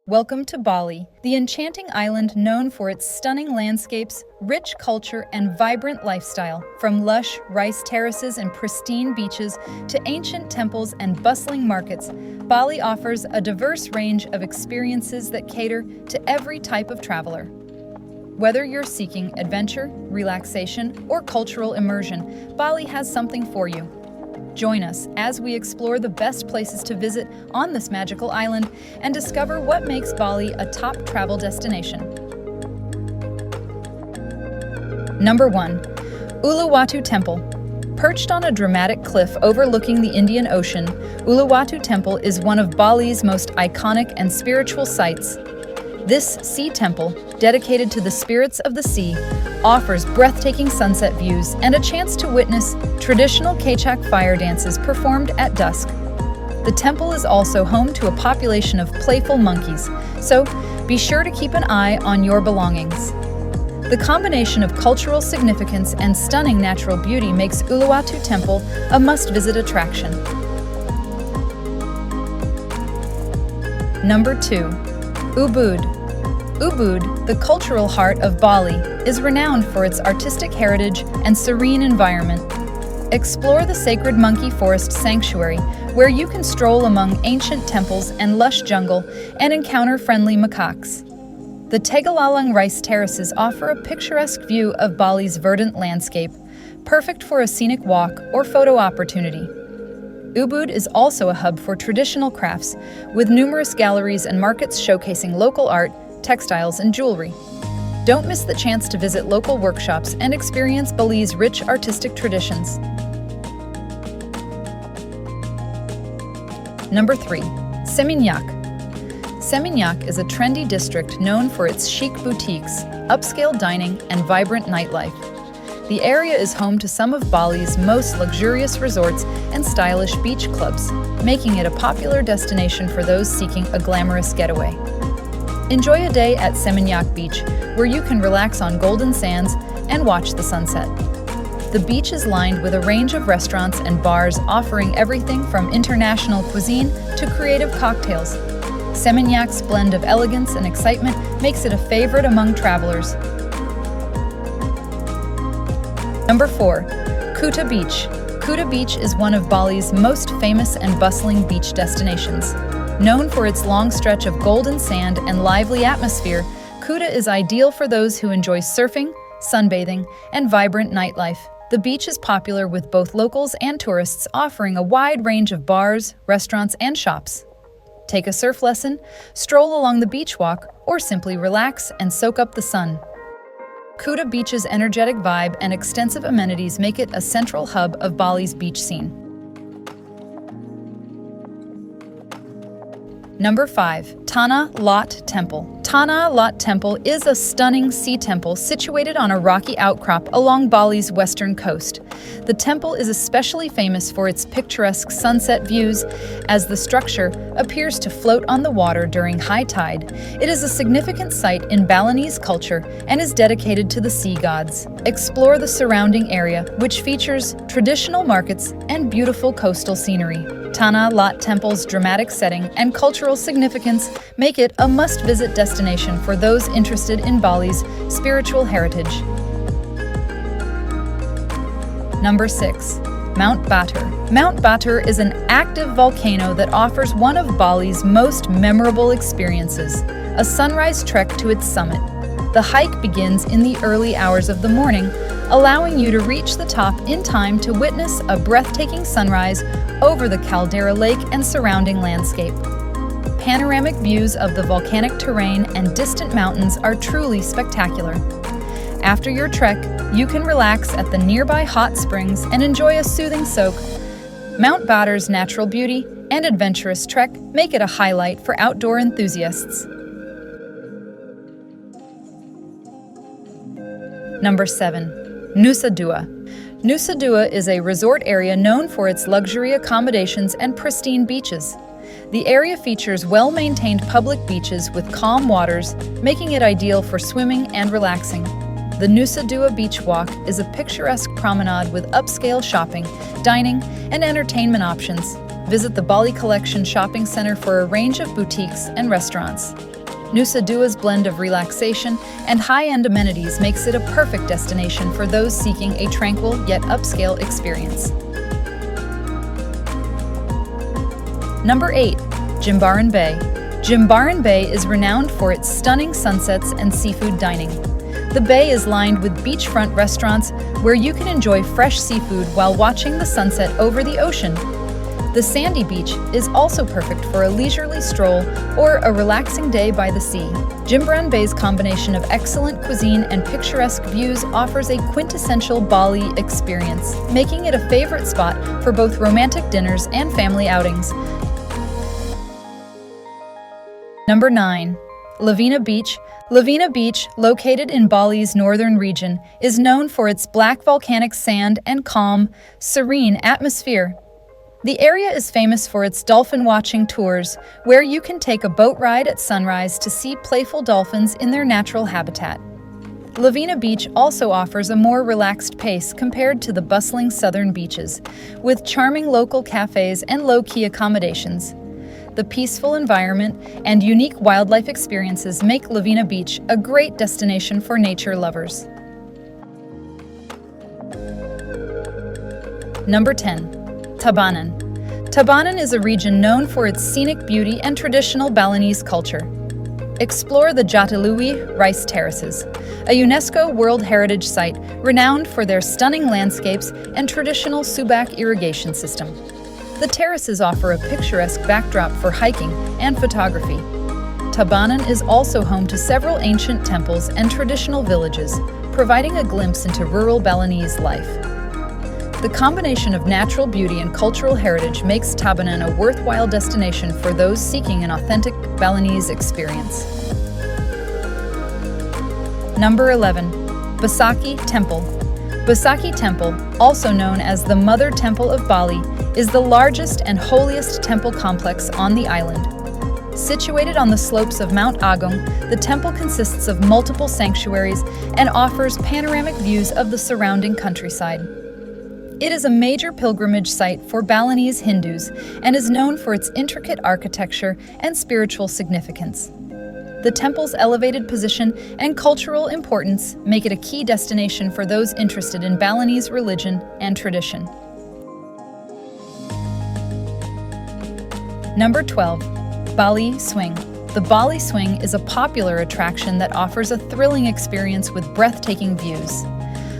Welcome to Bali, the enchanting island known for its stunning landscapes, rich culture, and vibrant lifestyle. From lush rice terraces and pristine beaches to ancient temples and bustling markets, Bali offers a diverse range of experiences that cater to every type of traveler. Whether you're seeking adventure, relaxation, or cultural immersion, Bali has something for you. Join us as we explore the best places to visit on this magical island and discover what makes Bali a top travel destination. Number 1. Uluwatu Temple. Perched on a dramatic cliff overlooking the Indian Ocean, Uluwatu Temple is one of Bali's most iconic and spiritual sites. This sea temple, dedicated to the spirits of the sea, offers breathtaking sunset views and a chance to witness traditional Kechak fire dances performed at dusk. The temple is also home to a population of playful monkeys, so be sure to keep an eye on your belongings. The combination of cultural significance and stunning natural beauty makes Uluwatu Temple a must-visit attraction. Number 2. Ubud. Ubud, the cultural heart of Bali, is renowned for its artistic heritage and serene environment. Explore the sacred monkey forest sanctuary, where you can stroll among ancient temples and lush jungle and encounter friendly macaques. The Tegalalang rice terraces offer a picturesque view of Bali's verdant landscape, perfect for a scenic walk or photo opportunity. Ubud is also a hub for traditional crafts, with numerous galleries and markets showcasing local art, textiles, and jewelry. Don't miss the chance to visit local workshops and experience Bali's rich artistic traditions. Number 3. Seminyak. Seminyak is a trendy district known for its chic boutiques, upscale dining, and vibrant nightlife. The area is home to some of Bali's most luxurious resorts and stylish beach clubs, making it a popular destination for those seeking a glamorous getaway. Enjoy a day at Seminyak Beach, where you can relax on golden sands and watch the sunset. The beach is lined with a range of restaurants and bars offering everything from international cuisine to creative cocktails. Seminyak's blend of elegance and excitement makes it a favorite among travelers. Number 4. Kuta Beach. Kuta Beach is one of Bali's most famous and bustling beach destinations. Known for its long stretch of golden sand and lively atmosphere, Kuta is ideal for those who enjoy surfing, sunbathing, and vibrant nightlife. The beach is popular with both locals and tourists, offering a wide range of bars, restaurants, and shops. Take a surf lesson, stroll along the beach walk, or simply relax and soak up the sun. Kuta Beach's energetic vibe and extensive amenities make it a central hub of Bali's beach scene. Number 5. Tanah Lot Temple. Tanah Lot Temple is a stunning sea temple situated on a rocky outcrop along Bali's western coast. The temple is especially famous for its picturesque sunset views, as the structure appears to float on the water during high tide. It is a significant site in Balinese culture and is dedicated to the sea gods. Explore the surrounding area, which features traditional markets and beautiful coastal scenery. Tanah Lot Temple's dramatic setting and cultural significance make it a must-visit destination for those interested in Bali's spiritual heritage. Number 6. Mount Batur. Mount Batur is an active volcano that offers one of Bali's most memorable experiences, a sunrise trek to its summit. The hike begins in the early hours of the morning, allowing you to reach the top in time to witness a breathtaking sunrise over the Caldera Lake and surrounding landscape. Panoramic views of the volcanic terrain and distant mountains are truly spectacular. After your trek, you can relax at the nearby hot springs and enjoy a soothing soak. Mount Batur's natural beauty and adventurous trek make it a highlight for outdoor enthusiasts. Number 7. Nusa Dua. Nusa Dua is a resort area known for its luxury accommodations and pristine beaches. The area features well-maintained public beaches with calm waters, making it ideal for swimming and relaxing. The Nusa Dua Beach Walk is a picturesque promenade with upscale shopping, dining, and entertainment options. Visit the Bali Collection Shopping Center for a range of boutiques and restaurants. Nusa Dua's blend of relaxation and high-end amenities makes it a perfect destination for those seeking a tranquil yet upscale experience. Number 8. Jimbaran Bay. Jimbaran Bay is renowned for its stunning sunsets and seafood dining. The bay is lined with beachfront restaurants where you can enjoy fresh seafood while watching the sunset over the ocean. The sandy beach is also perfect for a leisurely stroll or a relaxing day by the sea. Jimbaran Bay's combination of excellent cuisine and picturesque views offers a quintessential Bali experience, making it a favorite spot for both romantic dinners and family outings. Number 9. Lovina Beach. Lovina Beach, located in Bali's northern region, is known for its black volcanic sand and calm, serene atmosphere. The area is famous for its dolphin-watching tours, where you can take a boat ride at sunrise to see playful dolphins in their natural habitat. Lovina Beach also offers a more relaxed pace compared to the bustling southern beaches, with charming local cafes and low-key accommodations. The peaceful environment and unique wildlife experiences make Lovina Beach a great destination for nature lovers. Number 10. Tabanan. Tabanan is a region known for its scenic beauty and traditional Balinese culture. Explore the Jatilui rice terraces, a UNESCO World Heritage Site renowned for their stunning landscapes and traditional subak irrigation system. The terraces offer a picturesque backdrop for hiking and photography. Tabanan is also home to several ancient temples and traditional villages, providing a glimpse into rural Balinese life. The combination of natural beauty and cultural heritage makes Tabanan a worthwhile destination for those seeking an authentic Balinese experience. Number 11. Besaki Temple. Besaki Temple, also known as the Mother Temple of Bali, is the largest and holiest temple complex on the island. Situated on the slopes of Mount Agung, the temple consists of multiple sanctuaries and offers panoramic views of the surrounding countryside. It is a major pilgrimage site for Balinese Hindus and is known for its intricate architecture and spiritual significance. The temple's elevated position and cultural importance make it a key destination for those interested in Balinese religion and tradition. Number 12. Bali Swing. The Bali Swing is a popular attraction that offers a thrilling experience with breathtaking views.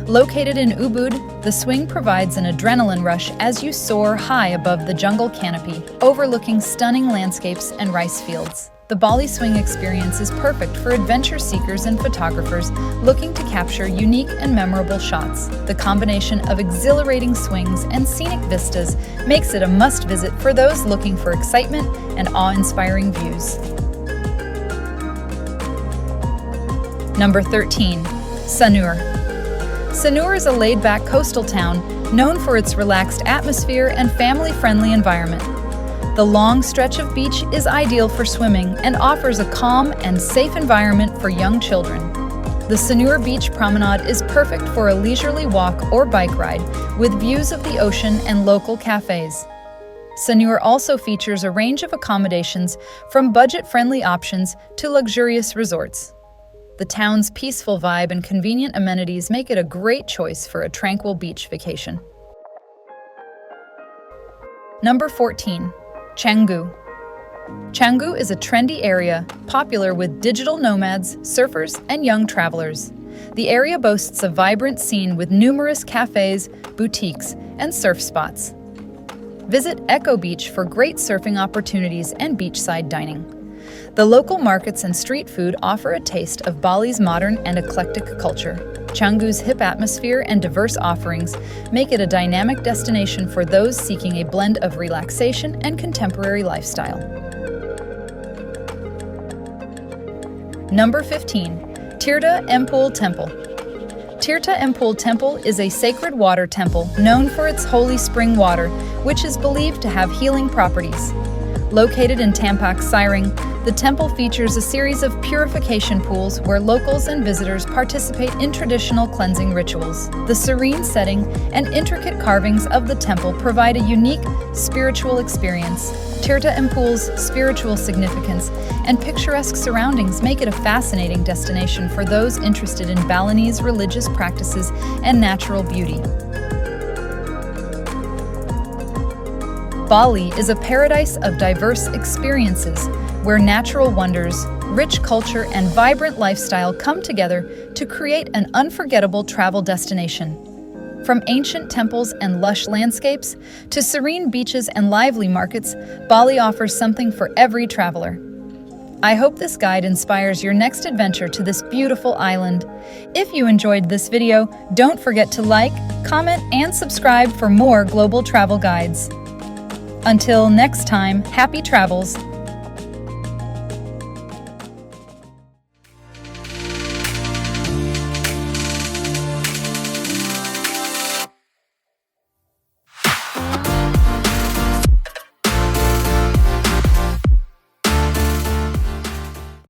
Located in Ubud, the swing provides an adrenaline rush as you soar high above the jungle canopy, overlooking stunning landscapes and rice fields. The Bali Swing experience is perfect for adventure seekers and photographers looking to capture unique and memorable shots. The combination of exhilarating swings and scenic vistas makes it a must-visit for those looking for excitement and awe-inspiring views. Number 13. Sanur. Sanur is a laid-back coastal town known for its relaxed atmosphere and family-friendly environment. The long stretch of beach is ideal for swimming and offers a calm and safe environment for young children. The Sanur Beach Promenade is perfect for a leisurely walk or bike ride with views of the ocean and local cafes. Sanur also features a range of accommodations from budget-friendly options to luxurious resorts. The town's peaceful vibe and convenient amenities make it a great choice for a tranquil beach vacation. Number 14. Canggu. Canggu is a trendy area, popular with digital nomads, surfers, and young travelers. The area boasts a vibrant scene with numerous cafes, boutiques, and surf spots. Visit Echo Beach for great surfing opportunities and beachside dining. The local markets and street food offer a taste of Bali's modern and eclectic culture. Canggu's hip atmosphere and diverse offerings make it a dynamic destination for those seeking a blend of relaxation and contemporary lifestyle. Number 15. Tirta Empul Temple. Tirta Empul Temple is a sacred water temple known for its holy spring water, which is believed to have healing properties. Located in Tampak Siring, The temple features a series of purification pools where locals and visitors participate in traditional cleansing rituals. The serene setting and intricate carvings of the temple provide a unique spiritual experience. Tirta and Pool's spiritual significance and picturesque surroundings make it a fascinating destination for those interested in Balinese religious practices and natural beauty. Bali is a paradise of diverse experiences where natural wonders, rich culture, and vibrant lifestyle come together to create an unforgettable travel destination. From ancient temples and lush landscapes to serene beaches and lively markets, Bali offers something for every traveler. I hope this guide inspires your next adventure to this beautiful island. If you enjoyed this video, don't forget to like, comment, and subscribe for more global travel guides. Until next time, happy travels!